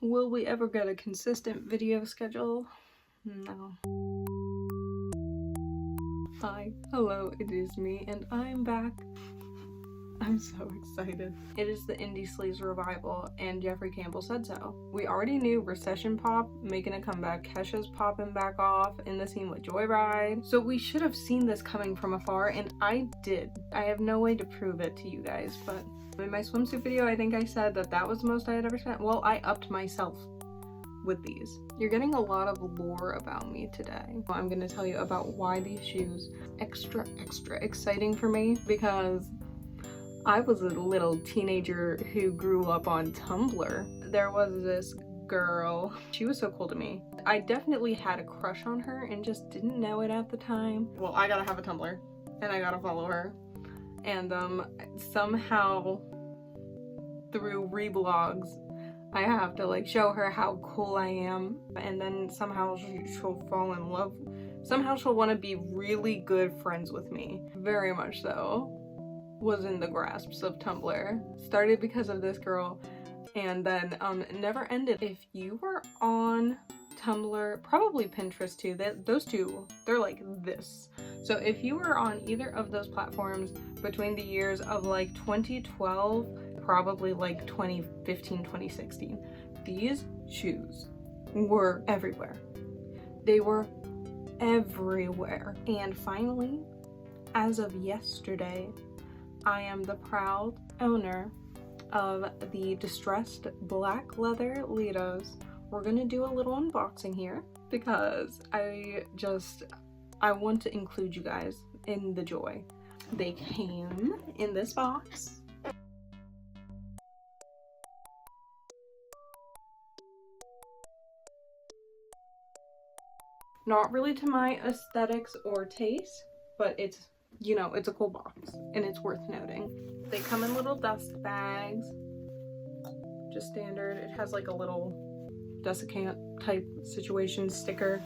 Will we ever get a consistent video schedule? No. Hi, hello, it is me, and I'm back. I'm so excited. It is the indie sleaze revival, and Jeffrey Campbell said so. We already knew Recession Pop making a comeback, Kesha's popping back off in the scene with Joyride, so we should have seen this coming from afar, and I did. I have no way to prove it to you guys, but in my swimsuit video, I think I said that was the most I had ever spent. Well, I upped myself with these. You're getting a lot of lore about me today. I'm gonna tell you about why these shoes extra exciting for me, because I was a little teenager who grew up on Tumblr. There was this girl, she was so cool to me. I definitely had a crush on her and just didn't know it at the time. Well, I gotta have a Tumblr and I gotta follow her. And somehow through reblogs, I have to like show her how cool I am, and then somehow she'll fall in love. Somehow she'll want to be really good friends with me. Very much so. Was in the grasps of Tumblr. Started because of this girl, and then never ended. If you were on Tumblr, probably Pinterest too, those two, they're like this. So if you were on either of those platforms between the years of like 2012, probably like 2015, 2016, these shoes were everywhere. They were everywhere. And finally, as of yesterday, I am the proud owner of the distressed black leather Litas. We're gonna do a little unboxing here because I want to include you guys in the joy. They came in this box. Not really to my aesthetics or taste, but it's, you know, it's a cool box and it's worth noting. They come in little dust bags, just standard. It has like a little desiccant type situation sticker,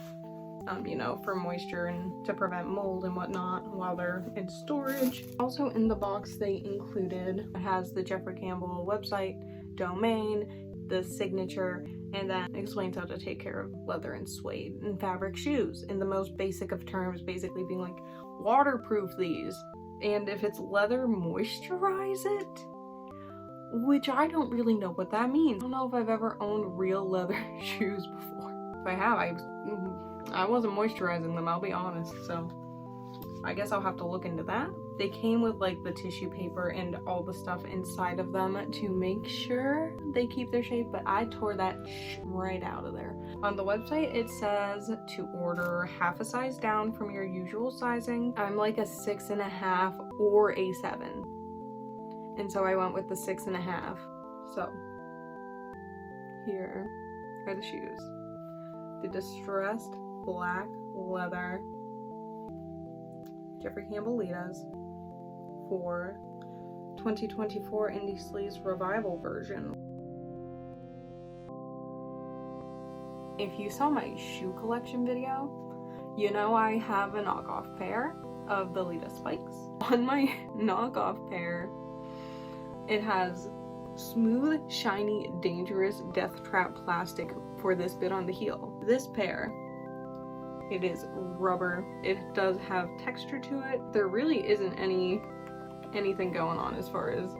you know, for moisture and to prevent mold and whatnot while they're in storage. Also in the box they included, it has the Jeffrey Campbell website, domain, the signature, and then explains how to take care of leather and suede and fabric shoes in the most basic of terms, basically being like, waterproof these, and if it's leather, moisturize it, which I don't really know what that means. I don't know if I've ever owned real leather shoes before. If I have, I wasn't moisturizing them, I'll be honest, so I guess I'll have to look into that. They came with like the tissue paper and all the stuff inside of them to make sure they keep their shape, but I tore that right out of there. On the website it says to order half a size down from your usual sizing. I'm like a 6.5 or a 7, and so I went with the 6.5. So here are the shoes. The distressed black leather Jeffrey Campbell Litas for 2024 Indie Sleaze Revival version. If you saw my shoe collection video, you know I have a knockoff pair of the Lita spikes. On my knockoff pair, it has smooth, shiny, dangerous death trap plastic for this bit on the heel. This pair, it is rubber. It does have texture to it. There really isn't anything going on as far as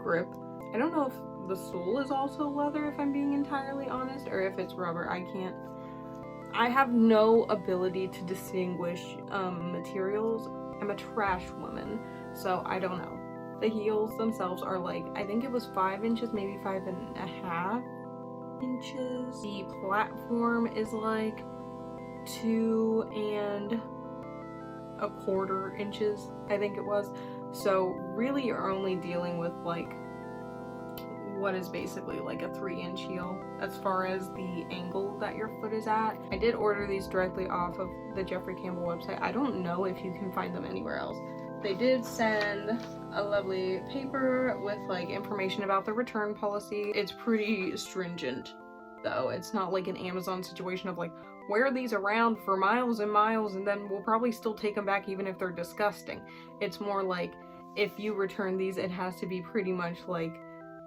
grip. I don't know if the sole is also leather, if I'm being entirely honest, or if it's rubber. I have no ability to distinguish materials. I'm a trash woman, so I don't know. The heels themselves are like, I think it was 5 inches, maybe 5.5 inches. The platform is like 2.25 inches, I think it was. So really you're only dealing with like what is basically like a 3-inch heel as far as the angle that your foot is at. I did order these directly off of the Jeffrey Campbell website. I don't know if you can find them anywhere else. They did send a lovely paper with like information about the return policy. It's pretty stringent though. It's not like an Amazon situation of like, wear these around for miles and miles and then we'll probably still take them back even if they're disgusting. It's more like, if you return these, it has to be pretty much like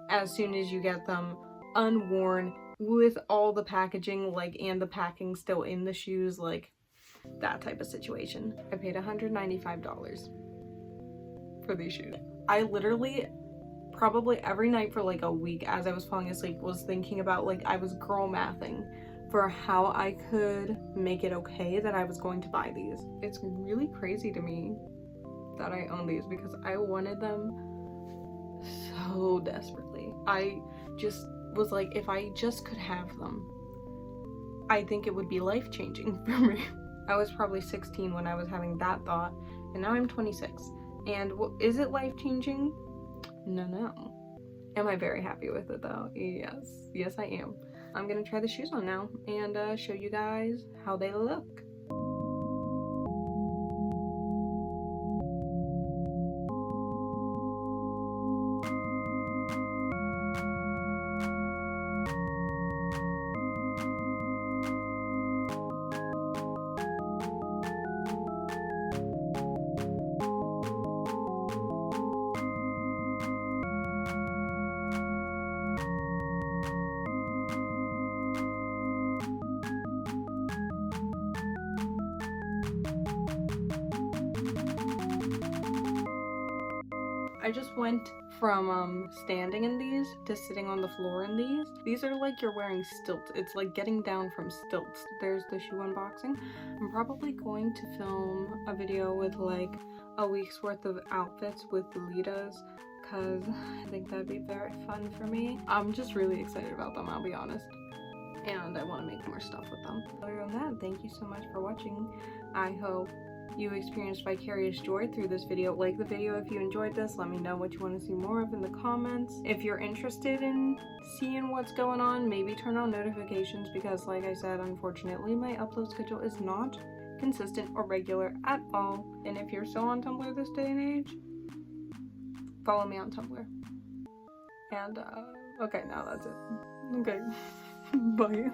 as soon as you get them, unworn, with all the packaging, like, and the packing still in the shoes, like, that type of situation. I paid $195 for these shoes. I literally, probably every night for like a week as I was falling asleep, was thinking about, like, I was girl mathing for how I could make it okay that I was going to buy these. It's really crazy to me that I own these because I wanted them so desperately. I just was like, if I just could have them, I think it would be life-changing for me. I was probably 16 when I was having that thought, and now I'm 26. And is it life-changing? No. Am I very happy with it though? Yes I am. I'm gonna try the shoes on now and show you guys how they look. I just went from standing in these to sitting on the floor in these. These are like you're wearing stilts. It's like getting down from stilts. There's the shoe unboxing. I'm probably going to film a video with like a week's worth of outfits with the Litas, because I think that'd be very fun for me. I'm just really excited about them, I'll be honest. And I want to make more stuff with them. Other than that, thank you so much for watching. I hope you experienced vicarious joy through this video. Like the video if you enjoyed this. Let me know what you want to see more of in the comments. If you're interested in seeing what's going on, maybe turn on notifications, because like I said, unfortunately my upload schedule is not consistent or regular at all. And if you're still on Tumblr this day and age, follow me on Tumblr. And okay, now that's it. Okay. Bye.